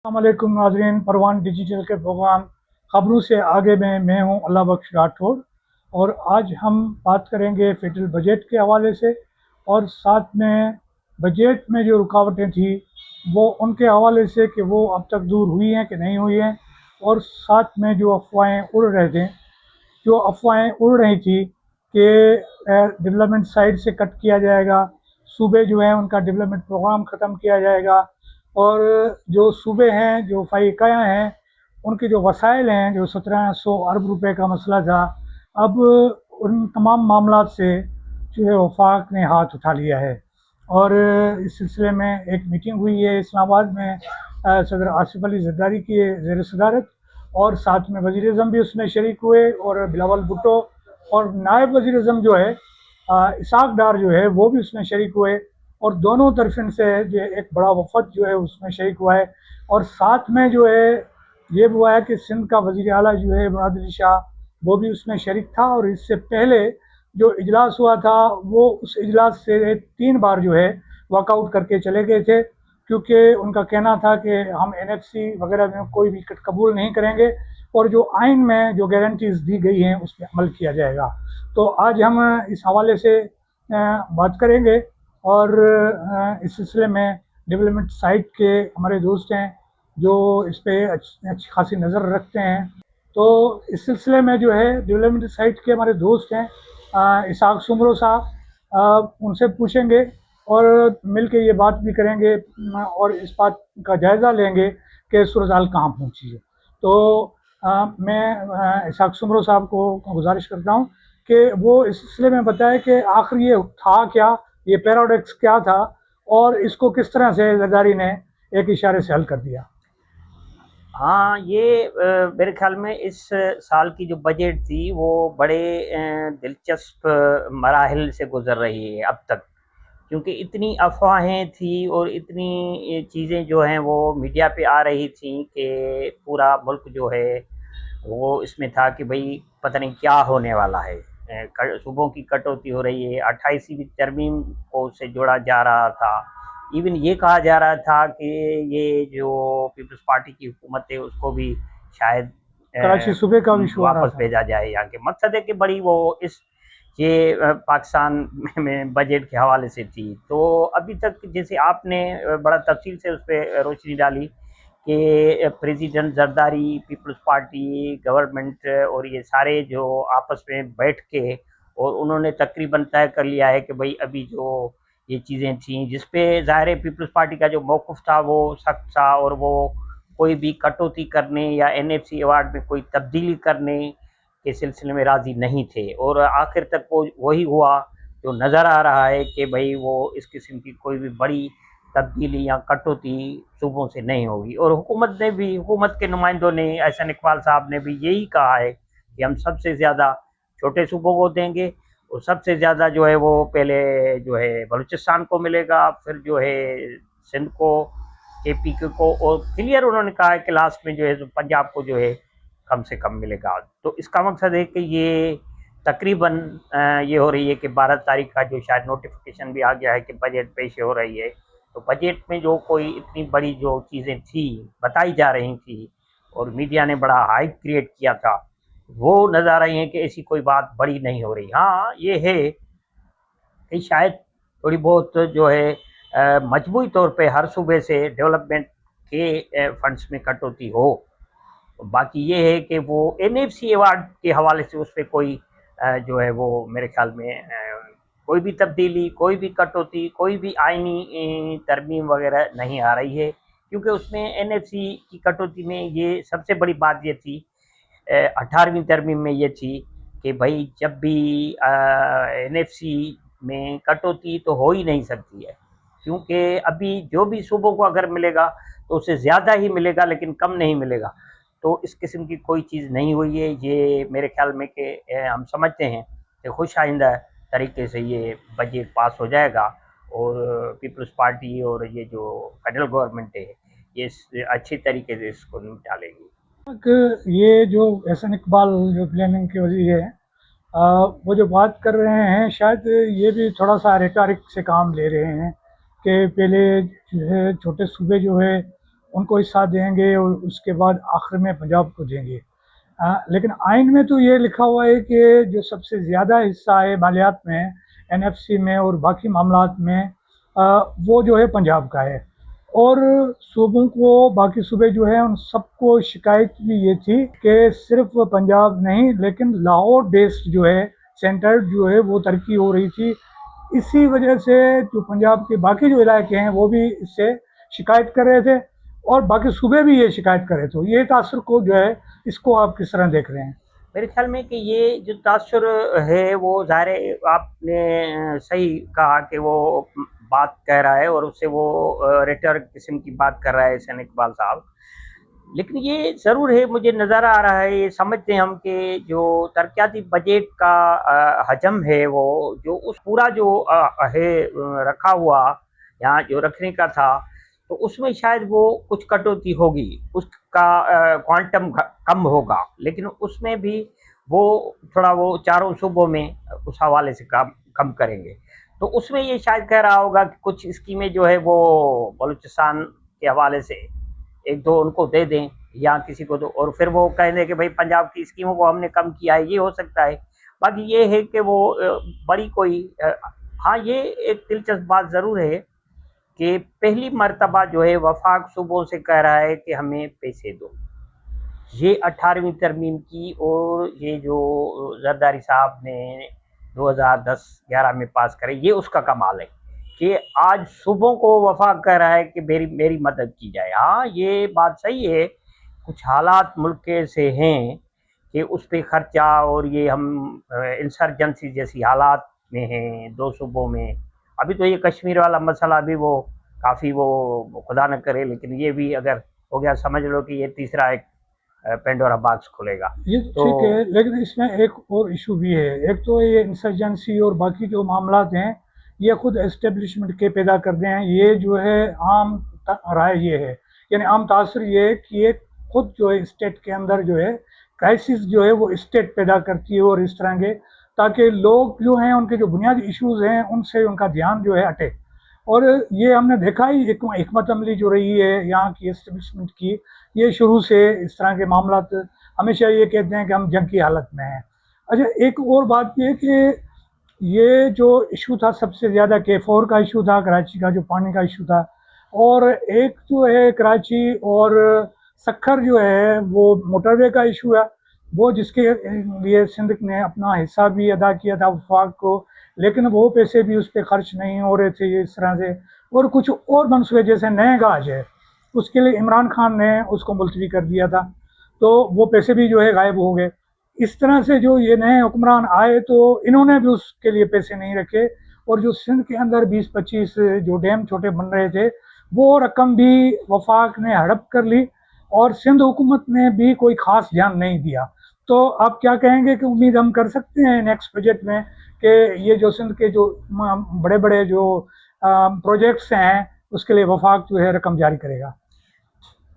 अस्सलामुअलैकुम नाज़रीन, परवान डिजिटल के प्रोग्राम खबरों से आगे में मैं हूं अल्लाह बख्श राठौर। और आज हम बात करेंगे फेडरल बजट के हवाले से और साथ में बजट में जो रुकावटें थी वो उनके हवाले से कि वो अब तक दूर हुई हैं कि नहीं हुई हैं। और साथ में जो अफवाहें उड़ रहे थे, जो अफवाहें उड़ रही थी कि डेवलपमेंट साइड से कट किया जाएगा, सूबे जो हैं उनका डेवलपमेंट प्रोग्राम ख़त्म किया जाएगा और जो सूबे हैं, जो फ़ाइकायाँ हैं, उनके जो वसाइल हैं, जो 1700 अरब रुपए का मसला था, अब उन तमाम मामलात से जो है वफाक ने हाथ उठा लिया है। और इस सिलसिले में एक मीटिंग हुई है इस्लामाबाद में सदर आसिफ अली ज़रदारी की ज़ेर सदारत, और साथ में वज़ीर अज़म भी उसमें शरीक हुए और बिलावल भुट्टो और नायब वज़ीर अज़म जो है इसाक डार जो है वो भी उसमें शरीक हुए। और दोनों तरफन से जो एक बड़ा वफद जो है उसमें शरीक हुआ है। और साथ में जो है ये भी हुआ है कि सिंध का वज़ीर आला जो है मुराद अली शाह वो भी उसमें शरीक था। और इससे पहले जो इजलास हुआ था वो उस इजलास से 3 बार जो है वॉकआउट करके चले गए थे, क्योंकि उनका कहना था कि हम एनएफसी वगैरह में कोई भी कबूल नहीं करेंगे और जो आइन में जो गारंटीज़ दी गई हैं उस पर अमल किया जाएगा। तो आज हम इस हवाले से बात करेंगे और इस सिलसिले में डेवलपमेंट साइट के हमारे दोस्त हैं जो इस पर अच्छी खासी नज़र रखते हैं। तो इस सिलसिले में जो है डेवलपमेंट साइट के हमारे दोस्त हैं इसाक सुमरो साहब, उनसे पूछेंगे और मिल के ये बात भी करेंगे और इस बात का जायज़ा लेंगे कि सूरत हाल कहाँ पहुँची है। तो मैं इसाक सुमरो साहब को गुजारिश करता हूँ कि वो इस सिलसिले में बताए कि आखिर ये था क्या, ये पैराडॉक्स क्या था और इसको किस तरह से जरदारी ने एक इशारे से हल कर दिया। हाँ, ये मेरे ख़्याल में इस साल की जो बजट थी वो बड़े दिलचस्प मराहिल से गुज़र रही है अब तक, क्योंकि इतनी अफ़वाहें थी और इतनी ये चीज़ें जो हैं वो मीडिया पे आ रही थी कि पूरा मुल्क जो है वो इसमें था कि भई पता नहीं क्या होने वाला है। सूबों की कटौती हो रही है, 28वीं तरमीम को उससे जोड़ा जा रहा था। इवन ये कहा जा रहा था कि ये जो पीपल्स पार्टी की हुकूमत है उसको भी शायद कराची सूबे का इशू आ रहा वापस था। भेजा जाए यहाँ के। मकसद है कि बड़ी वो इस ये पाकिस्तान में बजट के हवाले से थी। तो अभी तक जैसे आपने बड़ा तफसील से उस पर रोशनी डाली कि president Zardari, people's party, government और ये सारे जो आपस में बैठ के और उन्होंने तकरीबन तय कर लिया है कि भाई अभी जो ये चीज़ें थी जिस पे ज़ाहिर है पीपल्स पार्टी का जो मौक़िफ़ था वो सख्त था और वो कोई भी कटौती करने या एनएफसी अवार्ड में कोई तब्दीली करने के सिलसिले में राज़ी नहीं थे। और आखिर तक वो वही हुआ जो नज़र आ रहा है कि भाई वो इस किस्म की कोई भी बड़ी तब्दीली या कटौती सूबों से नहीं होगी। और हुकूमत के नुमाइंदों ने, एहसन इकबाल साहब ने भी यही कहा है कि हम सबसे ज़्यादा छोटे सूबों को देंगे और सबसे ज़्यादा जो है वो पहले जो है बलूचिस्तान को मिलेगा, फिर जो है सिंध को, केपी को, और क्लियर उन्होंने कहा है कि लास्ट में जो है पंजाब को जो है कम से कम मिलेगा। तो इसका मकसद है कि ये तकरीबन ये हो रही है कि 12 तारीख का जो शायद नोटिफिकेशन भी आ गया है कि बजट पेश हो रही है। तो बजट में जो कोई इतनी बड़ी जो चीज़ें थी बताई जा रही थी और मीडिया ने बड़ा हाइप क्रिएट किया था, वो नज़र आ रही है कि ऐसी कोई बात बड़ी नहीं हो रही। हाँ, ये है कि शायद थोड़ी बहुत जो है मजमूई तौर पे हर सूबे से डेवलपमेंट के फंड्स में कटौती हो। बाकी ये है कि वो एनएफसी अवार्ड के हवाले से उस पर कोई जो है वो मेरे ख्याल में कोई भी तब्दीली, कोई भी कटौती, कोई भी आइनी तरमीम वगैरह नहीं आ रही है, क्योंकि उसमें एनएफसी की कटौती में ये सबसे बड़ी बात ये थी, 18वीं तरमीम में ये थी कि भाई जब भी एनएफसी में कटौती तो हो ही नहीं सकती है, क्योंकि अभी जो भी सूबों को अगर मिलेगा तो उससे ज़्यादा ही मिलेगा लेकिन कम नहीं मिलेगा। तो इस किस्म की कोई चीज़ नहीं हुई है। ये मेरे ख्याल में कि हम समझते हैं कि खुश आइंदा तरीके से ये बजट पास हो जाएगा और पीपल्स पार्टी और ये जो फेडरल गवर्नमेंट है ये अच्छी तरीके से इसको निपटा लेगी। ये जो एहसन इकबाल जो प्लानिंग के वजीर है, वो जो बात कर रहे हैं शायद ये भी थोड़ा सा रेटारिक से काम ले रहे हैं कि पहले जो है छोटे सूबे जो है उनको हिस्सा देंगे और उसके बाद आखिर में पंजाब को देंगे। लेकिन आइन में तो ये लिखा हुआ है कि जो सबसे ज़्यादा हिस्सा है मालियात में, एनएफसी में और बाकी मामलात में, वो जो है पंजाब का है। और सूबों को, बाकी सूबे जो है उन सबको शिकायत भी ये थी कि सिर्फ पंजाब नहीं लेकिन लाहौर बेस्ड जो है सेंटर जो है वो तरक्की हो रही थी। इसी वजह से जो पंजाब के बाकी जो इलाके हैं वो भी इससे शिकायत कर रहे थे और बाकी सूबे भी ये शिकायत कर रहे थे। ये तासर को जो है, इसको आप किस तरह देख रहे हैं? मेरे ख्याल में कि ये जो तासुर है वो ज़ाहिर है आपने सही कहा कि वो बात कह रहा है और उससे वो रेटर किस्म की बात कर रहा है हसन इकबाल साहब। लेकिन ये ज़रूर है, मुझे नज़र आ रहा है, ये समझते हैं हम कि जो तरक्याती बजट का हजम है वो जो उस पूरा जो है रखा हुआ यहाँ जो रखने का था, तो उसमें शायद वो कुछ कटौती होगी, उसका क्वांटम कम होगा, लेकिन उसमें भी वो थोड़ा वो चारों सूबों में उस हवाले से कम करेंगे। तो उसमें ये शायद कह रहा होगा कि कुछ स्कीमें जो है वो बलूचिस्तान के हवाले से एक दो उनको दे दें या किसी को दो, और फिर वो कह दें कि भाई पंजाब की स्कीमों को हमने कम किया है, ये हो सकता है। बाकी ये है कि वो बड़ी कोई हाँ, ये एक दिलचस्प बात ज़रूर है कि पहली मर्तबा जो है वफाक सूबों से कह रहा है कि हमें पैसे दो। ये 18वीं तरमीम की और ये जो जरदारी साहब ने 2010-11 में पास करे, ये उसका कमाल है कि आज सूबों को वफाक कह रहा है कि मेरी मेरी मदद की जाए। हाँ, ये बात सही है, कुछ हालात मुल्क के से हैं कि उस पर खर्चा, और ये हम इंसर्जेंसी जैसी हालात में हैं दो सूबों में। अभी तो ये कश्मीर वाला मसला भी वो काफ़ी वो खुदा न करे, लेकिन ये भी अगर हो गया समझ लो कि ये तीसरा एक पेंडोरा बॉक्स खुलेगा। ये तो ठीक है, लेकिन इसमें एक और इशू भी है। एक तो ये इंसर्जेंसी और बाकी जो मामलात हैं ये खुद एस्टेब्लिशमेंट के पैदा करते हैं। ये जो है आम राय ये है, यानी आम तासर ये है कि ये खुद जो है स्टेट के अंदर जो है क्राइसिस जो है वो स्टेट पैदा करती है और इस तरह के, ताकि लोग जो हैं उनके जो बुनियादी इश्यूज हैं उनसे उनका ध्यान जो है हटे। और ये हमने देखा ही, हिकमत अमली जो रही है यहाँ की एस्टेब्लिशमेंट की, ये शुरू से इस तरह के मामला हमेशा ये कहते हैं कि हम जंग की हालत में हैं। अच्छा, एक और बात ये कि ये जो इशू था सबसे ज़्यादा K4 का इशू था, कराची का जो पानी का इशू था, और एक जो है कराची और सक्खर जो है वो मोटरवे का इशू है, वो जिसके लिए सिंध ने अपना हिस्सा भी अदा किया था वफाक को, लेकिन वो पैसे भी उस पर खर्च नहीं हो रहे थे ये इस तरह से। और कुछ और मनसूबे जैसे नए गाज है, उसके लिए इमरान खान ने उसको मुलतवी कर दिया था, तो वो पैसे भी जो है गायब हो गए। इस तरह से जो ये नए हुक्मरान आए तो इन्होंने भी उसके लिए पैसे नहीं रखे, और जो सिंध के अंदर 20-25 जो डैम छोटे बन रहे थे वो रकम भी वफाक ने हड़प कर ली, और सिंध हुकूमत ने भी कोई ख़ास ध्यान नहीं दिया। तो आप क्या कहेंगे कि उम्मीद हम कर सकते हैं नेक्स्ट बजट में कि ये जो सिंध के जो बड़े बड़े जो प्रोजेक्ट्स हैं उसके लिए वफाक जो है रकम जारी करेगा?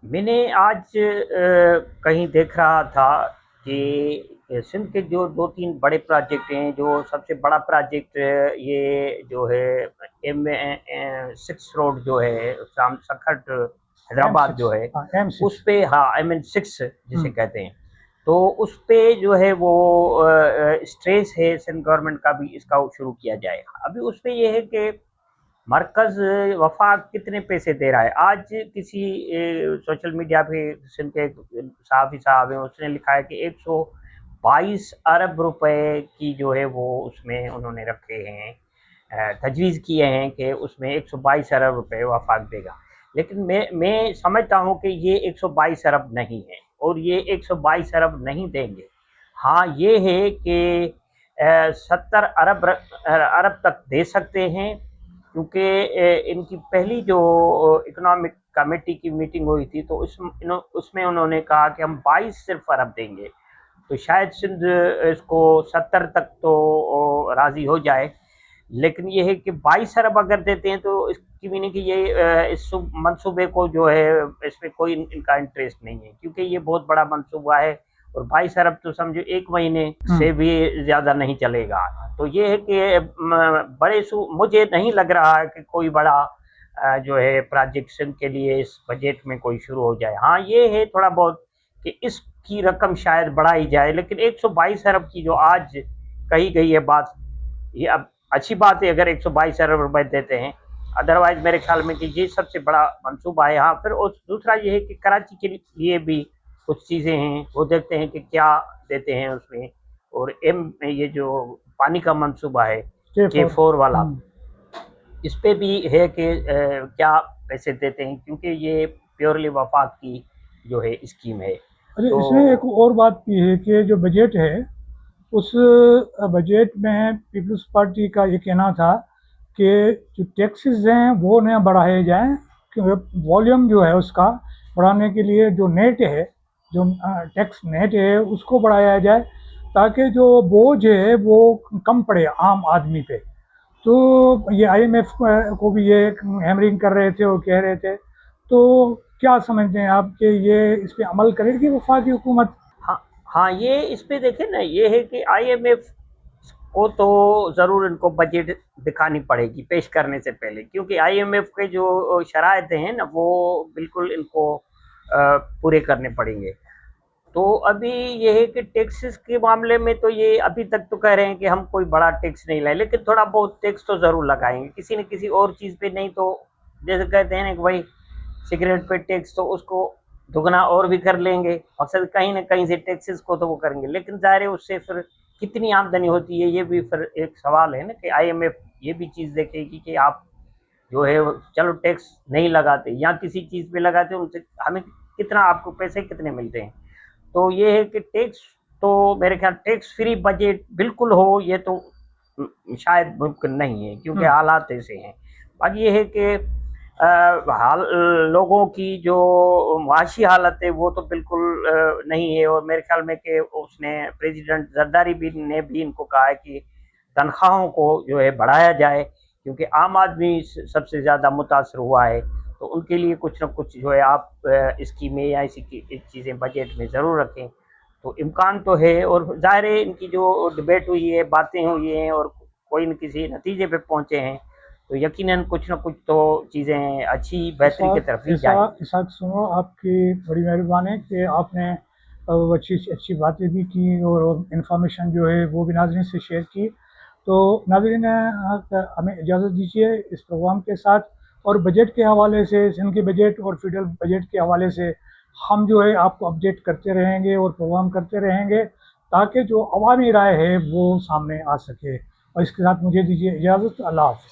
मैंने आज कहीं देख रहा था कि सिंध के जो 2-3 बड़े प्रोजेक्ट हैं, जो सबसे बड़ा प्रोजेक्ट ये जो है M6 रोड जो है शाम सखट हैदराबाद जो है, M6 उस पे हाँ MN6 जिसे कहते हैं, तो उस पे जो है वो स्ट्रेस है सिंध गवर्नमेंट का भी इसका शुरू किया जाएगा। अभी उस पे ये है कि मरकज़ वफाक कितने पैसे दे रहा है। आज किसी सोशल मीडिया पे सिंध के सहाफ़ी साहब हैं, उसने लिखा है कि 122 अरब रुपए की जो है वो उसमें उन्होंने रखे हैं, तजवीज़ किए हैं कि उसमें 122 अरब रुपए वफाक देगा। लेकिन मैं समझता हूँ कि ये 122 अरब नहीं है और ये 122 अरब नहीं देंगे। हाँ, ये है कि 70 अरब तक दे सकते हैं, क्योंकि इनकी पहली जो इकोनॉमिक कमेटी की मीटिंग हुई थी तो उसमें उन्होंने कहा कि हम 22 सिर्फ अरब देंगे, तो शायद सिंध इसको 70 तक तो राज़ी हो जाए। लेकिन ये है कि 22 अरब अगर देते हैं तो इसकी मीनिंग कि ये इस मंसूबे को जो है इसमें कोई इनका इंटरेस्ट नहीं है, क्योंकि ये बहुत बड़ा मंसूबा है और 22 अरब तो समझो 1 महीने से भी ज़्यादा नहीं चलेगा। तो ये है कि बड़े मुझे नहीं लग रहा है कि कोई बड़ा जो है प्रोजेक्शन के लिए इस बजट में कोई शुरू हो जाए। हाँ, ये है थोड़ा बहुत कि इसकी रकम शायद बढ़ाई जाए, लेकिन 122 अरब की जो आज कही गई है बात, ये अब अच्छी बात है अगर 122 अरब रुपए देते हैं। अदरवाइज मेरे ख्याल में कि ये सबसे बड़ा मंसूबा है। हाँ, फिर दूसरा ये है कि कराची के लिए भी कुछ चीज़ें हैं, वो देखते हैं कि क्या देते हैं उसमें। और ये जो पानी का मंसूबा है K4 वाला, इस पे भी है कि क्या पैसे देते हैं, क्योंकि ये प्योरली वफाक की जो है स्कीम है। अरे तो इसमें एक और बात भी है कि जो बजट है उस बजट में पीपल्स पार्टी का ये कहना था कि जो टैक्सेस हैं वो न बढ़ाए जाएं, क्योंकि वॉल्यूम जो है उसका बढ़ाने के लिए जो नेट है, जो टैक्स नेट है उसको बढ़ाया जाए, ताकि जो बोझ है वो कम पड़े आम आदमी पे। तो ये आईएमएफ को भी ये हैमरिंग कर रहे थे और कह रहे थे। तो क्या समझते हैं आप कि ये इस पे अमल करेगी वफाकी हुकूमत? हाँ, हाँ, ये इस पे देखें ना, ये है कि आईएमएफ को तो ज़रूर इनको बजट दिखानी पड़ेगी पेश करने से पहले, क्योंकि आईएमएफ के जो शराइत हैं ना वो बिल्कुल इनको पूरे करने पड़ेंगे। तो अभी ये है कि टैक्सेस के मामले में तो ये अभी तक तो कह रहे हैं कि हम कोई बड़ा टैक्स नहीं लाए, लेकिन थोड़ा बहुत टैक्स तो ज़रूर लगाएंगे किसी न किसी और चीज़ पे, नहीं तो जैसे कहते हैं ना कि भाई सिगरेट पे टैक्स, तो उसको दुगना और भी कर लेंगे। मकसद कहीं न कहीं से टैक्सेस को तो वो करेंगे, लेकिन ज़ाहिर है उससे फिर कितनी आमदनी होती है, ये भी फिर एक सवाल है ना कि आईएमएफ ये भी चीज़ देखेगी कि आप जो है चलो टैक्स नहीं लगाते या किसी चीज़ पे लगाते हो, उनसे हमें कितना, आपको पैसे कितने मिलते हैं। तो ये है कि टैक्स तो मेरे ख्याल टैक्स फ्री बजट बिल्कुल हो, ये तो शायद मुमकिन नहीं है, क्योंकि हालात ऐसे हैं। बाकी ये है कि हाल लोगों की जो माशी हालत है वो तो बिल्कुल नहीं है। और मेरे ख्याल में कि उसने प्रेसिडेंट जरदारी भी ने भी इनको कहा है कि तनख्वाहों को जो है बढ़ाया जाए, क्योंकि आम आदमी सबसे ज़्यादा मुतासर हुआ है। तो उनके लिए कुछ न कुछ जो है आप स्कीमें या ऐसी चीज़ें बजट में ज़रूर रखें। तो इम्कान तो है, और ज़ाहिर है इनकी जो डिबेट हुई है, बातें हुई हैं और कोई न किसी नतीजे पे पहुँचे हैं, तो यकीनन कुछ न कुछ तो चीज़ें अच्छी बेहतरी की तरफ ही जाएंगी। इसाक सुनो, आपकी बड़ी मेहरबानी है कि आपने अच्छी अच्छी बातें भी की और इंफॉर्मेशन जो है वो भी नाज़रीन से शेयर की। तो नाज़रीन हमें इजाज़त दीजिए इस प्रोग्राम के साथ, और बजट के हवाले से, सिंध के बजट और फेडरल बजट के हवाले से हम जो है आपको अपडेट करते रहेंगे और प्रोग्राम करते रहेंगे, ताकि जो अवामी राय है वो सामने आ सके। और इसके साथ मुझे दीजिए इजाज़त। अल्लाह हाफ़िज़।